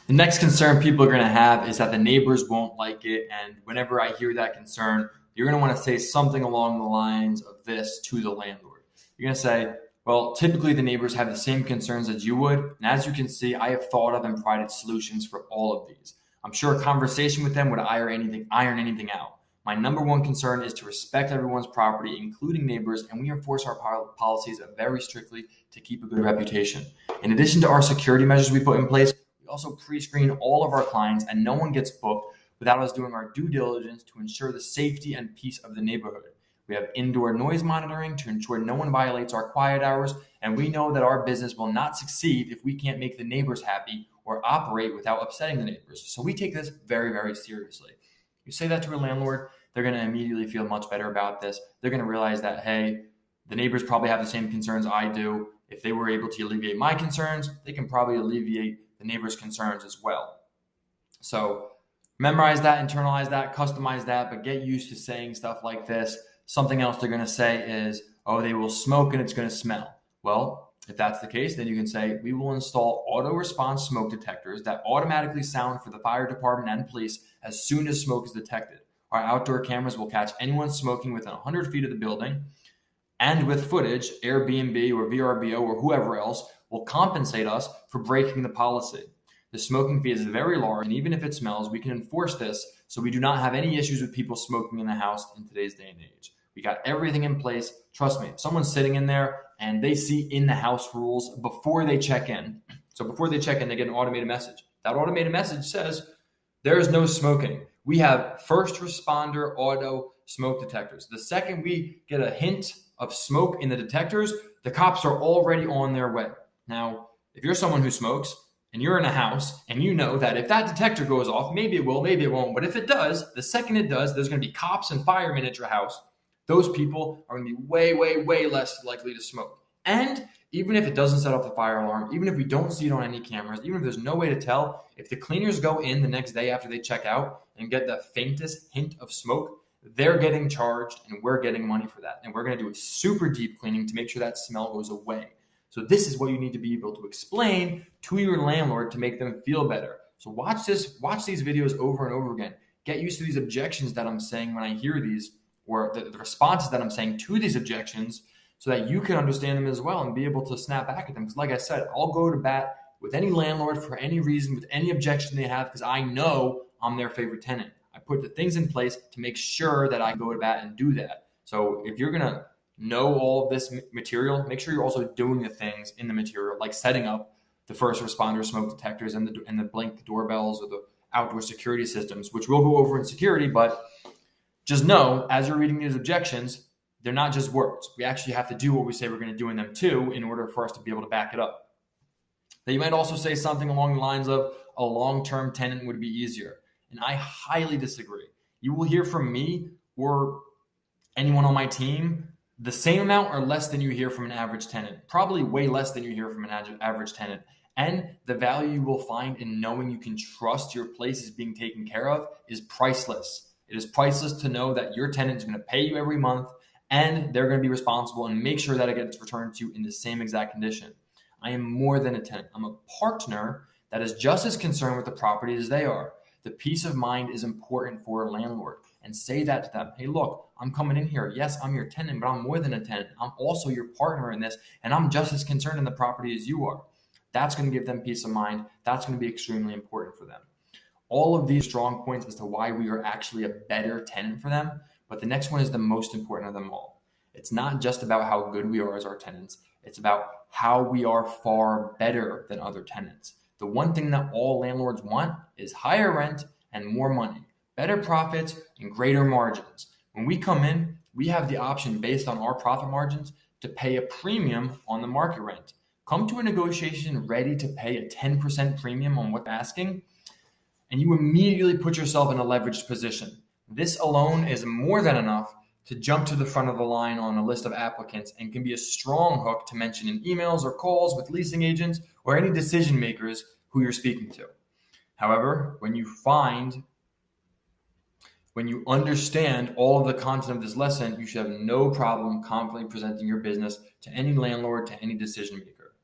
The next concern people are going to have is that the neighbors won't like it. And whenever I hear that concern, you're going to want to say something along the lines of this to the landlord. You're going to say, well, typically the neighbors have the same concerns as you would. And as you can see, I have thought of and provided solutions for all of these. I'm sure a conversation with them would iron anything out. My number one concern is to respect everyone's property, including neighbors, and we enforce our policies very strictly to keep a good reputation. In addition to our security measures we put in place, we also pre-screen all of our clients, and no one gets booked without us doing our due diligence to ensure the safety and peace of the neighborhood. We have indoor noise monitoring to ensure no one violates our quiet hours, and we know that our business will not succeed if we can't make the neighbors happy or operate without upsetting the neighbors. So we take this very, very seriously. You say that to a landlord, they're going to immediately feel much better about this. They're going to realize that, hey, the neighbors probably have the same concerns I do. If they were able to alleviate my concerns, they can probably alleviate the neighbors' concerns as well. So memorize that, internalize that, customize that, but get used to saying stuff like this. Something else they're going to say is, oh, they will smoke and it's going to smell. Well, if that's the case, then you can say, we will install auto response smoke detectors that automatically sound for the fire department and police as soon as smoke is detected. Our outdoor cameras will catch anyone smoking within 100 feet of the building. And with footage, Airbnb or VRBO or whoever else will compensate us for breaking the policy. The smoking fee is very large, and even if it smells, we can enforce this so we do not have any issues with people smoking in the house in today's day and age. We got everything in place. Trust me, if someone's sitting in there and they see in the house rules before they check in, so before they check in, they get an automated message. That automated message says, there is no smoking. We have first responder auto smoke detectors. The second we get a hint of smoke in the detectors, the cops are already on their way. Now, if you're someone who smokes and you're in a house and you know that if that detector goes off, maybe it will, maybe it won't. But if it does, the second it does, there's going to be cops and firemen at your house. Those people are going to be way, way, way less likely to smoke. And even if it doesn't set off the fire alarm, even if we don't see it on any cameras, even if there's no way to tell, if the cleaners go in the next day after they check out and get the faintest hint of smoke, they're getting charged and we're getting money for that. And we're going to do a super deep cleaning to make sure that smell goes away. So this is what you need to be able to explain to your landlord to make them feel better. So watch these videos over and over again. Get used to these objections that I'm saying when I hear these, or the responses that I'm saying to these objections, so that you can understand them as well and be able to snap back at them. Because like I said, I'll go to bat with any landlord for any reason, with any objection they have, because I know I'm their favorite tenant. I put the things in place to make sure that I go to bat and do that. So if you're going to know all of this material, make sure you're also doing the things in the material, like setting up the first responder smoke detectors and the blink doorbells or the outdoor security systems, which we'll go over in security. But just know, as you're reading these objections, they're not just words. We actually have to do what we say we're going to do in them too, in order for us to be able to back it up. Now, you might also say something along the lines of a long-term tenant would be easier. And I highly disagree. You will hear from me or anyone on my team the same amount or less than you hear from an average tenant, probably way less than you hear from an average tenant. And the value you will find in knowing you can trust your place is being taken care of is priceless. It is priceless to know that your tenant is going to pay you every month and they're going to be responsible and make sure that it gets returned to you in the same exact condition. I am more than a tenant. I'm a partner that is just as concerned with the property as they are. The peace of mind is important for a landlord. And say that to them. Hey, look, I'm coming in here. Yes, I'm your tenant, but I'm more than a tenant. I'm also your partner in this, and I'm just as concerned in the property as you are. That's going to give them peace of mind. That's going to be extremely important for them. All of these strong points as to why we are actually a better tenant for them. But the next one is the most important of them all. It's not just about how good we are as our tenants. It's about how we are far better than other tenants. The one thing that all landlords want is higher rent and more money, better profits and greater margins. When we come in, we have the option based on our profit margins to pay a premium on the market rent. Come to a negotiation ready to pay a 10% premium on what's asking, and you immediately put yourself in a leveraged position. This alone is more than enough to jump to the front of the line on a list of applicants and can be a strong hook to mention in emails or calls with leasing agents or any decision makers who you're speaking to. However, when you understand all of the content of this lesson, you should have no problem confidently presenting your business to any landlord, to any decision maker.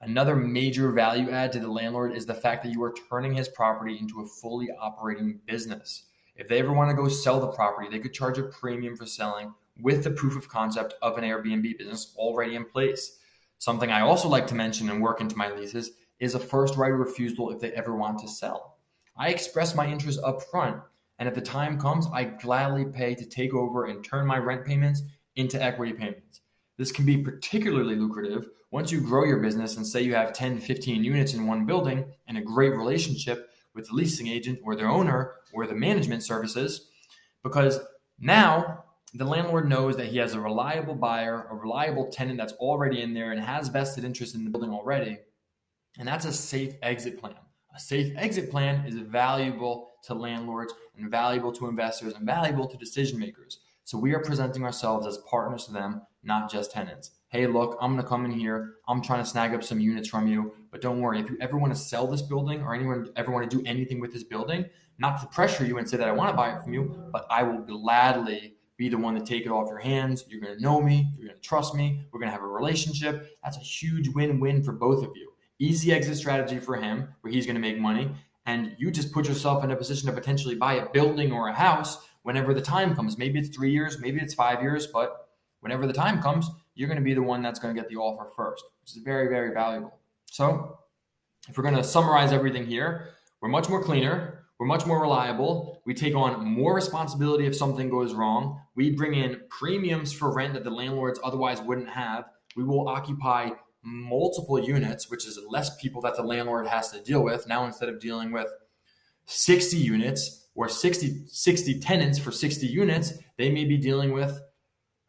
Another major value add to the landlord is the fact that you are turning his property into a fully operating business. If they ever want to go sell the property, they could charge a premium for selling with the proof of concept of an Airbnb business already in place. Something I also like to mention and work into my leases is a first right of refusal if they ever want to sell. I express my interest up front, and if the time comes, I gladly pay to take over and turn my rent payments into equity payments. This can be particularly lucrative once you grow your business and say you have 10 to 15 units in one building and a great relationship with the leasing agent or their owner or the management services, because now the landlord knows that he has a reliable buyer, a reliable tenant that's already in there and has vested interest in the building already. And that's a safe exit plan. A safe exit plan is valuable to landlords and valuable to investors and valuable to decision makers. So we are presenting ourselves as partners to them, not just tenants. Hey, look, I'm going to come in here. I'm trying to snag up some units from you. But don't worry, if you ever want to sell this building or anyone ever want to do anything with this building, not to pressure you and say that I want to buy it from you, but I will gladly be the one to take it off your hands. You're going to know me. You're going to trust me. We're going to have a relationship. That's a huge win-win for both of you. Easy exit strategy for him where he's going to make money. And you just put yourself in a position to potentially buy a building or a house whenever the time comes. Maybe it's 3 years, maybe it's 5 years, but whenever the time comes, you're going to be the one that's going to get the offer first, which is very, very valuable. So if we're going to summarize everything here, we're much more cleaner. We're much more reliable. We take on more responsibility if something goes wrong. We bring in premiums for rent that the landlords otherwise wouldn't have. We will occupy multiple units, which is less people that the landlord has to deal with. Now, instead of dealing with 60 units or 60 tenants for 60 units, they may be dealing with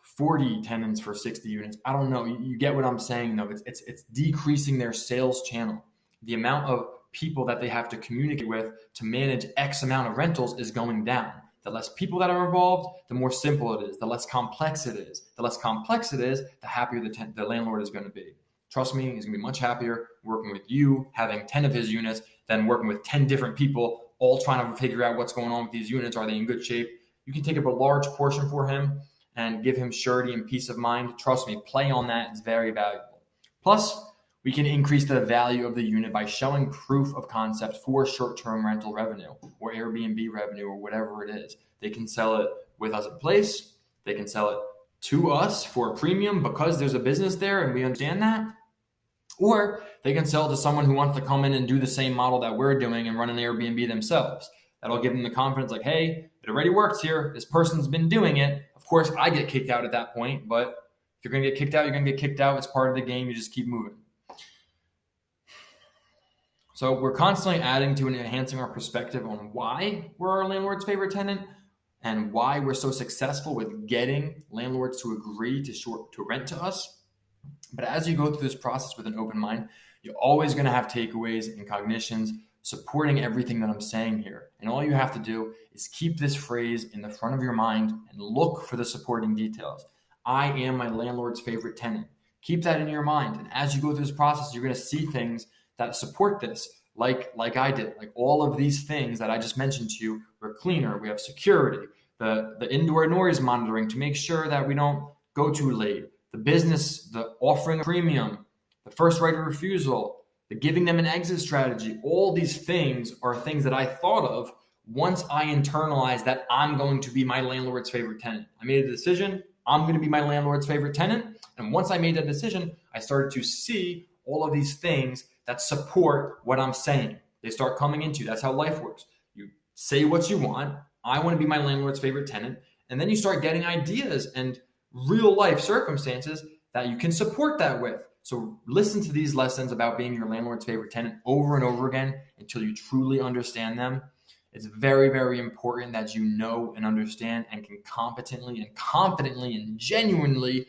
40 tenants for 60 units. I don't know. You get what I'm saying, though. It's decreasing their sales channel. The amount of people that they have to communicate with to manage X amount of rentals is going down. The less people that are involved, the more simple it is. The less complex it is. The less complex it is, the happier the landlord is going to be. Trust me, he's going to be much happier working with you, having 10 of his units, than working with 10 different people, all trying to figure out what's going on with these units. Are they in good shape? You can take up a large portion for him and give him surety and peace of mind. Trust me, play on that. It's very valuable. Plus, we can increase the value of the unit by showing proof of concept for short-term rental revenue or Airbnb revenue or whatever it is. They can sell it with us in place. They can sell it to us for a premium because there's a business there and we understand that. Or they can sell to someone who wants to come in and do the same model that we're doing and run an Airbnb themselves. That'll give them the confidence like, hey, it already works here. This person's been doing it. Of course, I get kicked out at that point, but if you're going to get kicked out, you're going to get kicked out. It's part of the game. You just keep moving. So we're constantly adding to and enhancing our perspective on why we're our landlord's favorite tenant and why we're so successful with getting landlords to agree to rent to us. But as you go through this process with an open mind, you're always going to have takeaways and cognitions supporting everything that I'm saying here. And all you have to do is keep this phrase in the front of your mind and look for the supporting details. I am my landlord's favorite tenant. Keep that in your mind. And as you go through this process, you're going to see things that support this, like I did. Like all of these things that I just mentioned to you, we're cleaner, we have security, the indoor noise monitoring to make sure that we don't go too late, the business, the offering a premium, the first right of refusal, the giving them an exit strategy. All these things are things that I thought of once I internalized that I'm going to be my landlord's favorite tenant. I made a decision, I'm going to be my landlord's favorite tenant. And once I made that decision, I started to see all of these things that support what I'm saying. They start coming into you. That's how life works. You say what you want. I want to be my landlord's favorite tenant. And then you start getting ideas and real life circumstances that you can support that with. So listen to these lessons about being your landlord's favorite tenant over and over again until you truly understand them. It's very, very important that you know and understand and can competently and confidently and genuinely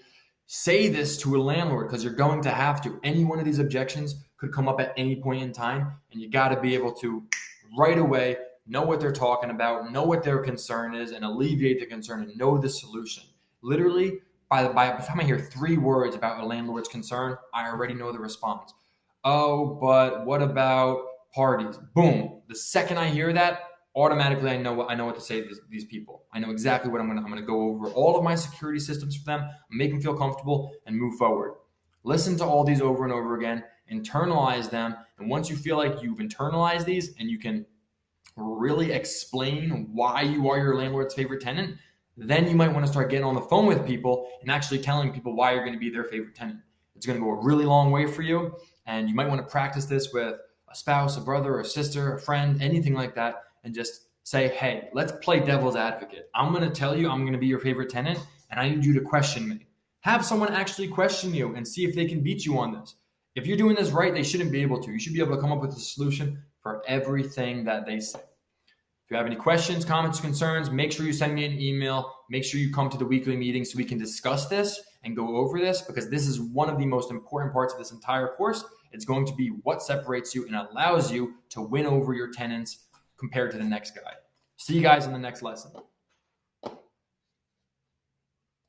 say this to a landlord, because you're going to have to. Any one of these objections could come up at any point in time, and you got to be able to right away know what they're talking about, know what their concern is, and alleviate the concern and know the solution. Literally, by the time I hear 3 words about a landlord's concern, I already know the response. Oh, but what about parties? Boom. The second I hear that, automatically I know what to say to these people. I know exactly what I'm going to go over all of my security systems for them, make them feel comfortable, and move forward. Listen to all these over and over again internalize them. And once you feel like you've internalized these and you can really explain why you are your landlord's favorite tenant, then you might want to start getting on the phone with people and actually telling people why you're going to be their favorite tenant. It's going to go a really long way for you. And you might want to practice this with a spouse, a brother, a sister, a friend, anything like that. And just say, hey, let's play devil's advocate. I'm going to tell you I'm going to be your favorite tenant, and I need you to question me. Have someone actually question you and see if they can beat you on this. If you're doing this right, they shouldn't be able to. You should be able to come up with a solution for everything that they say. If you have any questions, comments, concerns, make sure you send me an email. Make sure you come to the weekly meeting so we can discuss this and go over this, because this is one of the most important parts of this entire course. It's going to be what separates you and allows you to win over your tenants compared to the next guy. See you guys in the next lesson.